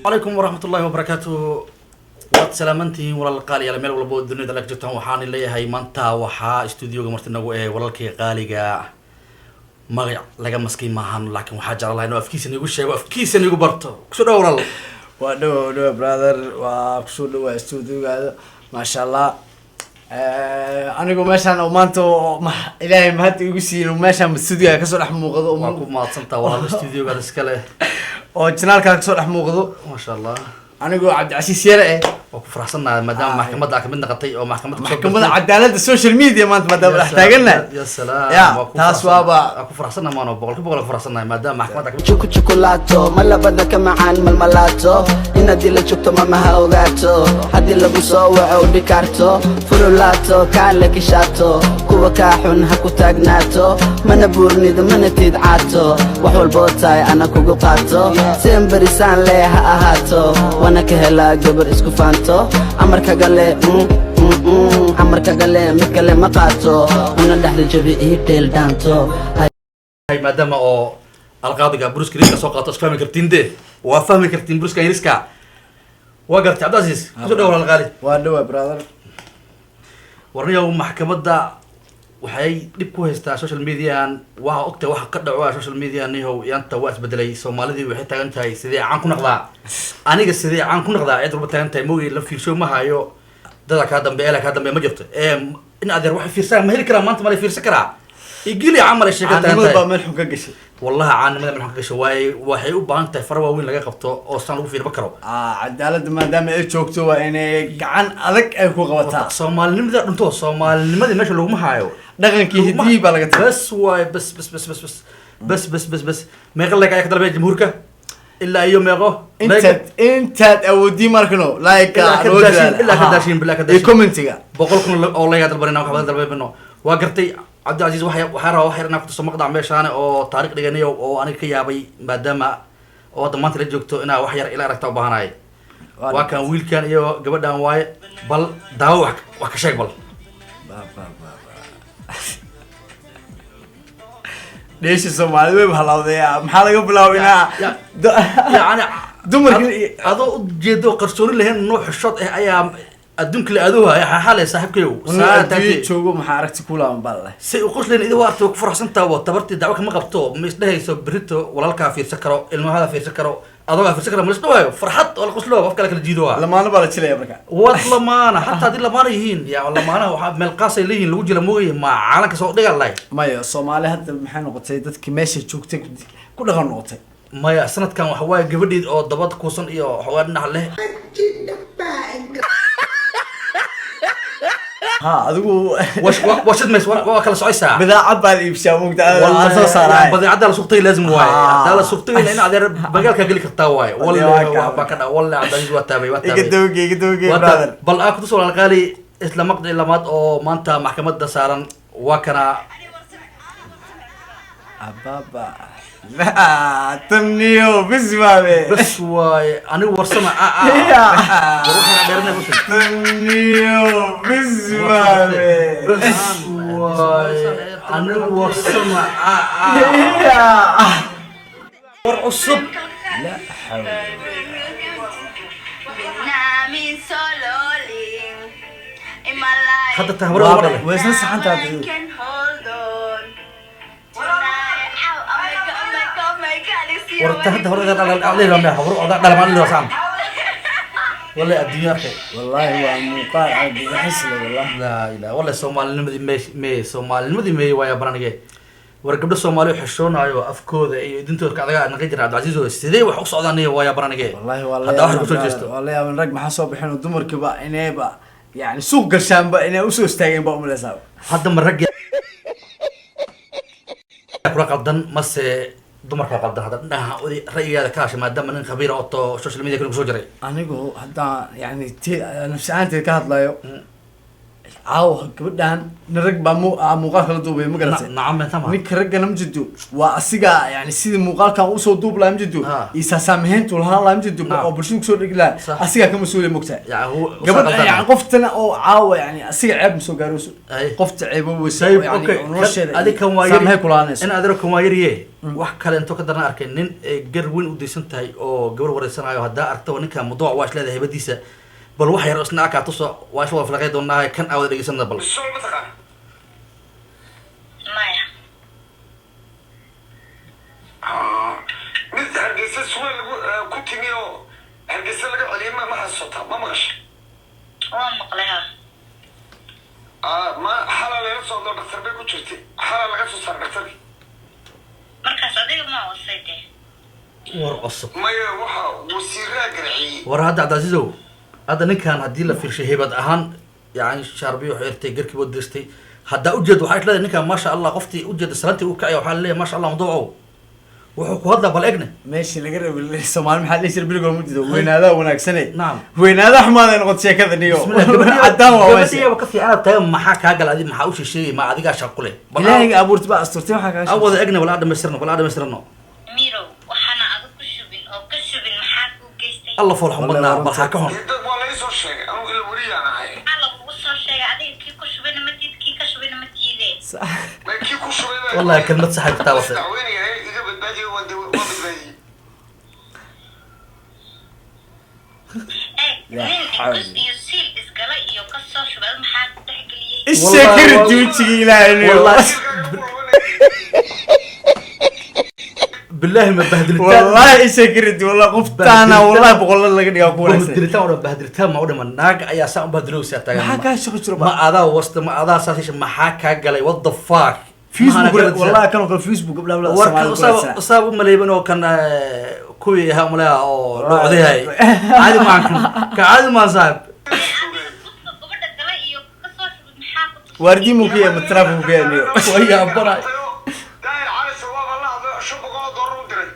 عليكم ورحمة الله وبركاته. waad salaamantihiin walal qaali ala meel walba dunida la joogtaan waxaan leeyahay maanta waxaa studio-ga martinagu ee walalkii qaaliga magac laga maskiin maahan laakiin waxaa jeclahay inuu afkiisa nagu sheego afkiisa nagu barto kusoo dhaw walal waa dhaw brother waa kusoo dhaw studio-gaada maasha Allah anigu meeshaan oo maanta ilaahay mahad igu siiyay meeshaan studio-ga ka soo dhex muuqdo oo ku maadsantaa walal studio-ga iska leh oo channel-ka ka soo dhex muuqdo maasha Allah anigu Cabdicasiis yare oo ku faraxsanahay maadaama maxkamadda ka mid noqotay oo maxkamadda cadaaladda social media maanta maadaama dhex taagana ya salaam taas waaba ku faraxsanahay maano boqolkiiba boqol ku faraxsanahay maadaama maxkamadda chocolate malabada ka macaan malmalato inadii la joogto mamaha ogaato haddii lagu soo waco dhikarto fululato kaale kishato kuwa kaa xun ha ku taagnaato mana buurnido mana tidcaato wax walboo tahay ana kugu qaato seen barisaan lee ha ahaato wana ka helaa gabar isku faanto amarka gale amarka gale mid kale ma qaato una dhexda jabi ii dheel dhaanto maadaama oo alqaadiga bruce kriska soo qaato isku fahmi kartiin de waa fahmi kartiin bruce kriska waa gartay Cabdicasiis kusoo dhaw walal qaali waa dhaw brother warniyow maxkamadda waxay dib ku haystaa social media waxa ogtay waxa ka dhaco social media niyow yanta waa isbedelay Soomaalidii waxay taagan tahay sidii aan ku noqdaa aniga sidii aan ku noqdaa cid walba taagan tahay mooyee la fiirsho ma hayo dada ka dambeeyay ka dambeeyay ma jirto in adeer wax fiirsan ma heli karaa maanta ma la fiirsan karaa igili amal sheekada tahay ba meel xun ka gashay wallahi caanimada meel xun ka gashay waxay u baahan tahay far waaweyn laga qabto oo san lagu fiirba karo cadaaladda maadaama ay joogto waa inay gacan adag ay ku qabataa Soomaalinimada dhinto Soomaalinimada meesha lagu ma hayo dhaqankii hidii baa laga tagay bas waay bas meeqa laga ay ka dalbay jamhuurka ilaa iyo meeqo intaad awoodii markano like ilaa ka daashin bilaa ka daashin commentiga boqol kun oo laga dalbanayna waxa dalbay bino waa gartay Cabdicasiis waxa rabaa wax yarna ku soo maqdaan meeshaan oo taariikh dhiganayo oo aniga ka yaabay maadaama oo hadda maanta la joogto inaa wax yar ila aragta u baahanaay waa kan wiilkan iyo gabadhan waaye bal daawo wax ka sheeg bal ليش الصومالي وين بهالوضع يا محل قبل وينا يعني دمر هذا جدو قرصوني لهن نوع الشط أيام الدنك اللي أدوها يا حالة صاحب كيو ساعتي شو محاركتي كلها من بالله سيقص لين إذا وقت وكفر حسن تابو تبرتي دعوك ما قبطو مش ده يسبرتو ولا الكافير سكروا المهم هذا في سكروا أضوع في سكروا مش نوعه فرحت ولا قصلوا وفك لك الجيدوها لما أنا بالله شلي بركة والله ما أنا حتى هذه لما أنا يهين يا والله ما أنا وحاب من القاصي لين لوجي لموي مع عالك سوق دقال الله ما يا الصومالي هذا محن نقطة دتك ماشي تشوكتك كل غير نقطة ما يا سنة كان وحواي قبل أو ضبط كوسن إياه حواي نحله ها أدو وش مس وكل سعي ساعة بدأ عبال يبشاموك ده والله صار بدأ عدل سوقتي لازم واي عدل سوقتي لأن عدل بقالك قلك التواي والله بكنا والله عدل وتابي يقدوقي بل أكو تصل على قالي إسلام مقدي لمات أو مانتا محكمة دسارن وكنا أبابا لا تنيو بس واي أنا ورسمة تنيو بس واي أنا ورسمة ورعصب لا حول حتى تهبر وين صحنت هذا ورتهد هذا على لما هبر على ما له سام والله الدنيا خير والله هو مقال عبد الحسن والله لا لا والله سومالي مدي سومالي مدي ويا برانجي ورقبل الصومالي حشون أيوة أفكود دنتور كذا نقدر عبد العزيز وستدي وحقص عضانية ويا برانجي والله هذا واحد والله يا من رقم حسوا بحين الدمر كبا إنه بقى يعني سوق قرشان بقى إنه وسوق استاجين بقى من الأسباب هذا من رجع كل قدن مس دمر كل قدن هذا رأيي هذا كاش ما دام من خبير أو السوشيال ميديا كلهم سوجري أنا جو هذا يعني نفس أنت كهذا لا يو عاو كبدان نرق مقال كلا دوبي ما قلت نعم تمام نك رجنا مجدو وأسيقا يعني سيد مقال كان وصل دوب لا مجدو آه. يساسمهن تولها لا مجدو نعم. أو برشلونة سو رجلا صح. أسيقا كمسؤول مقطع يعني هو قبل يعني قفتنا أو عاو يعني أسيقا عيب مسو قاروس أي. قفت عيب وسو طيب يعني اوكي ونرشد هذيك كان واير سامها كلانس in adeerkan waa yarye wax kale intuu ka darna arkay nin gar weyn u deysan tahay oo gabar wareysanayo haddaa aragto ninka mudooc waa isleedahay heybadiisa bal wax yar oo isna kaa tuso waa isla falaqay doonaa kan aad dhegeysanada bal maya mid hargeysa suwa lagu ku timi oo hargeysa laga celiyay ma xasuusta ma maqashay waan maqlay ha ma xalal la soo doo dhaqtar bay ku jirtay xalal laga soo saaray dhaqtarki markaas adiga ma wasayde war cusub maya waxa wasiiraa garciyay war hadda Cabdilcasiisow hadda ninkan haddii la fiirshay heybad ahaan yani shaarbiyo xirtay garkii buu dirtay hadda ujeed waxay leedahay ninkan ma sha Allah qoftii ujeed salaantii uu kacay waxa leeyahay ma sha Allah mudooco wuxuu ku hadla bal egne ماشي اللي قرب الصومال محل ليش البلغة مجدو وين هذا وناكسني نعم. وين هذا حماده نقط شيء كذا نيو بسم الله عدام gabadhii واسع ba ka fiican tahay maxaa ka galadi maxaa u shisheeyay ma adiga shaqo leh إلهي أبورت بقى أسطورتي ما حكاش awada egne wala dhameystirno miro waxaana adag ku shubin oo ka shubin maxaa ku geystay Allah foolxum badnaa bal ha ka hon dad waa la soo sheegay anigu ila wariyaan ahay maxaa lagugu soo sheegay adiga kii ku shubina ma tiid kii ka shubina ma tiidee ma kii ku shubay wallahi kalmad sax ka taabasay dacweynaya iga badbaadiyo waan badbaadiyay nin ingus iyo siil isgala iyo ka soo shubay maxaa ku dhexgeliyey الشكر توجي إلهي نيو والله بالله ما بهدلتها والله الشكر والله قفتانا والله بقول الله لقد يقول بهدلتها ولا بهدلتها ما ولا من ناق يا سام بهدلو سيتا ما حكاش شو ما هذا وسط ما هذا اساسي ما حكى قال وات ذا فاك فيسبوك والله كانوا في الفيسبوك قبل لا ورك أصاب مليبن وكان كوي هاملا أو لعدي هاي عادي ما عنكم كعادي ما صعب gabadha kale iyo ka soo shubin maxaa ku واردي موكية مترافو موكية نيو ويا برا daayir cali sawaab allah shan boqol dollar u diray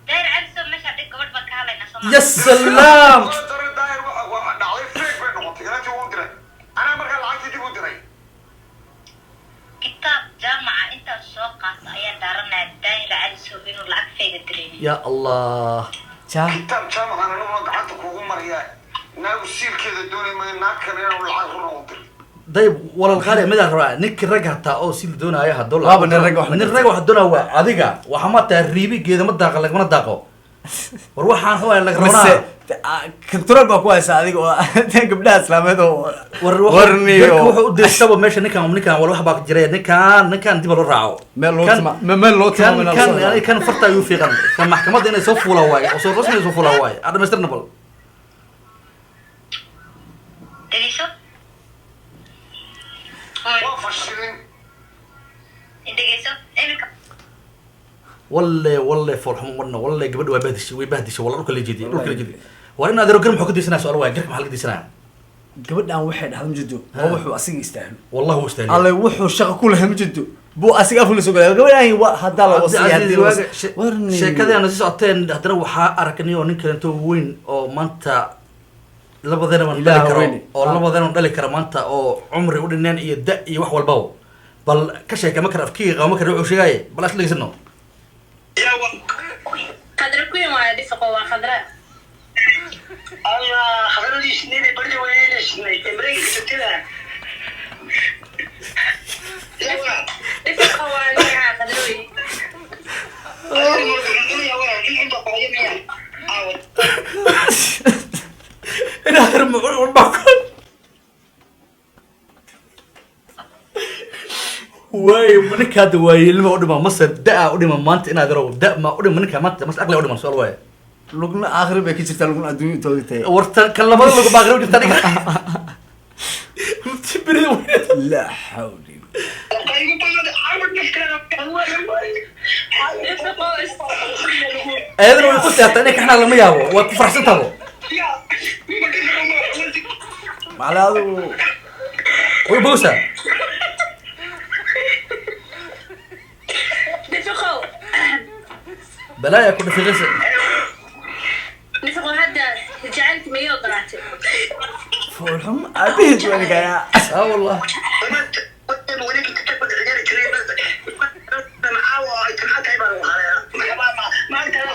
dayr cali soo meesha dhig gabadh baan ka hadlaynaa soo يا سلام daayir waa dhacday fake bay noqotay intii uu diray anaa markaa lacagtii dib u diray kitaab jaamaca intaad soo qaato ayaa daaranaya daahir cali soo inuu lacag fayga direynay يا الله جا kitaab jaamacan aniguna gacanta kuugu mariyaa naagu siilkeeda doonay ma naag kale inuu lacag runa u diray طيب ولا الغالي ماذا رأى نك رجع تا أو سيل دونا يا هدول بابا نرجع واحد. نرجع واحد دونا وعديقة وحمات الريبي كذا ما داق لك ما داقه وروح عن هو لك بس رونا كنترول بقى كويس هذيك قبلها سلامته وروح ورني وروح ودي السبب ماشي نكان ولا واحد باك جري نكان دي بلو راعو ما لو كان يعني كان فرطة يوفيقا كان محكمة دينا يصفوا لهواي أو صور رسمي يصفوا لهواي هذا مستر نبل dhegeyso waa fashilin dhegeyso iminka والله فرحهم مرنا والله قبل ويبهدش والله روك اللي جدي وأنا هذا رقم حكوا ديسنا سؤال واحد قرك محل ديسنا gabadhan waxay dhahdo majido waa wuxuu asiga istaahlo والله هو استاهل alle wuxuu shaqo ku lahaa majido buu asiga aful soo galay gabadhan waa hadaa la wasiyay hadii warni sheekadii aan sii socoteen haddana waxaa aragnay oo nin kaleeto weyn oo maanta labadeena man dhali karo oo labadeena dhali kara maanta oo cumri u dhineen iyo da iyo wax walba bal ka sheeka ma kara afkiga qaba ma kara wuxuu sheegay bal asla gisno خضرة كوين واحد يفقوا خضرة allah khadradii isniinay bardi weyneysnay emreyga sitida يفقوا واحد خضروي ina harma walbakon واي منك هذا واي اللي ما قدما مصر دا قدما مانت انا درو دا ما قدما منك مانت مس اقل قدما سؤال واي lugna aakhir bay ka jirtaa lugna adduunyo toogtay ورت كلمه لو باغرو جبت انا تبرد la hawli ايضا وي قلت حتى انك احنا لما يابو وكو فرحتها macalaadu وي بوسا يفقوا بلا يكون في غسل يفقوا هذا جعلت مية طلعت فولهم أبيت وأنا قاعد اه والله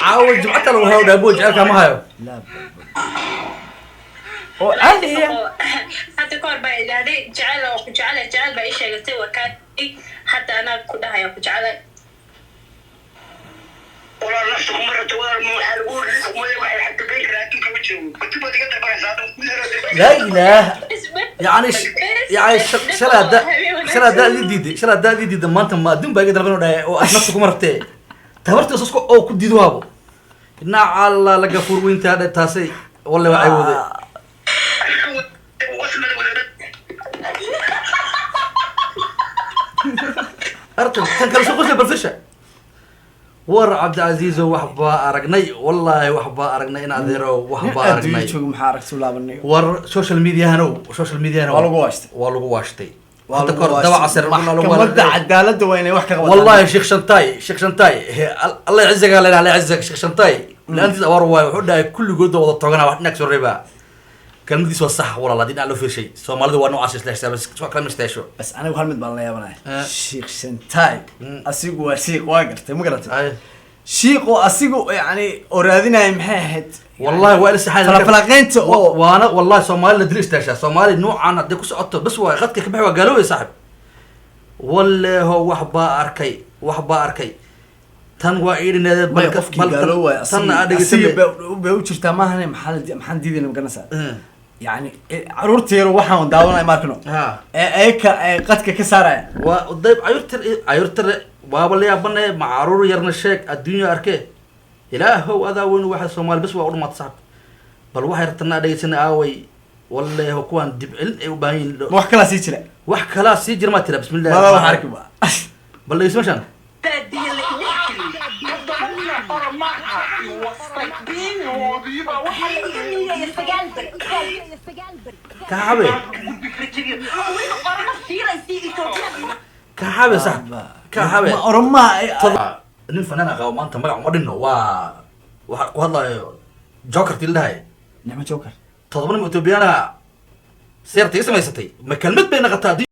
عاود جمعتها لو هاو دابو جعلك ما هاو لا وعادي hadda ka hor baa idhahday jecel oo ku jecel jecel baa ii sheegatay waa kaa hadda anaa ku dhahaya ku jecelay والله نفسك مرة توار مو حلقول لك ولا حتى بيك لكن كم تشوف كنت بدي قدر بس لا اله يعني يعني شلا دا دي ما انت ما دون باقي دربنا داي او نفسك مرتي تبرت اسكو او كديدو هابو ان الله لا غفور وين تا تاسي والله waxay waday artan kan kala soo qosay balfisha war Abd Aziz waxba aragnay wallahi waxba aragnay in adeero waxba aragnay joog maxaa aragtay laabanay war social media hano waa lagu waashtay waa lagu waashtay hadda kor dawa casir maxkamadda cadaaladda waa inay wax ka qabato والله شيخ شنتاي الله يعزك الله يعزك شيخ شنتاي لانت اور واي wuxuu dhahay kulli go'do wada toogana wax dhinac soo reeba kalmadiis waa sax walaal hadii aan loo fiirshay Soomaalidu waa noocaas isla xisaabis soo kala misteesho bas anigu hal mid baan la yaabanahay sheekh Shantai asigu waa sheekh waa gartay ma garatay sheekhu asigu yani oraadinay maxay ahayd والله waa la saxay falaqeynta oo waana والله Soomaali dil istaasha Soomaali noocan hadii ku socoto bas waa qadka ka baxay waa gaaloway saaxib والله waxba arkay tan waa iidinadeed balka tan adagaysan bay u jirtaa maahan maxaan diidayna maganaysaa يعني عرورتي waxaan daawanay markano ay qadka ka saaraya waa dayb ayurtir baaba la yaabane ma caruur yarna sheeg adduunyo arkay ilaahow adaa weyn waxa Soomaali bas waa u dhamaad saab bal waxa yartana dhageysan aaway wallahi kuwan dib cilin ay u baahin wax kala sii jira wax kala sii jira ma tira bismillaah ma harkiba bal dhageysan shan كحابة صح كحابة أرمى nin fanaan qabo maanta magac uma dhinno waa waxa ku hadlayo joker tildahay nima joker todobana Ethiopiana seertay samaysatay ma kalmad bay naqataa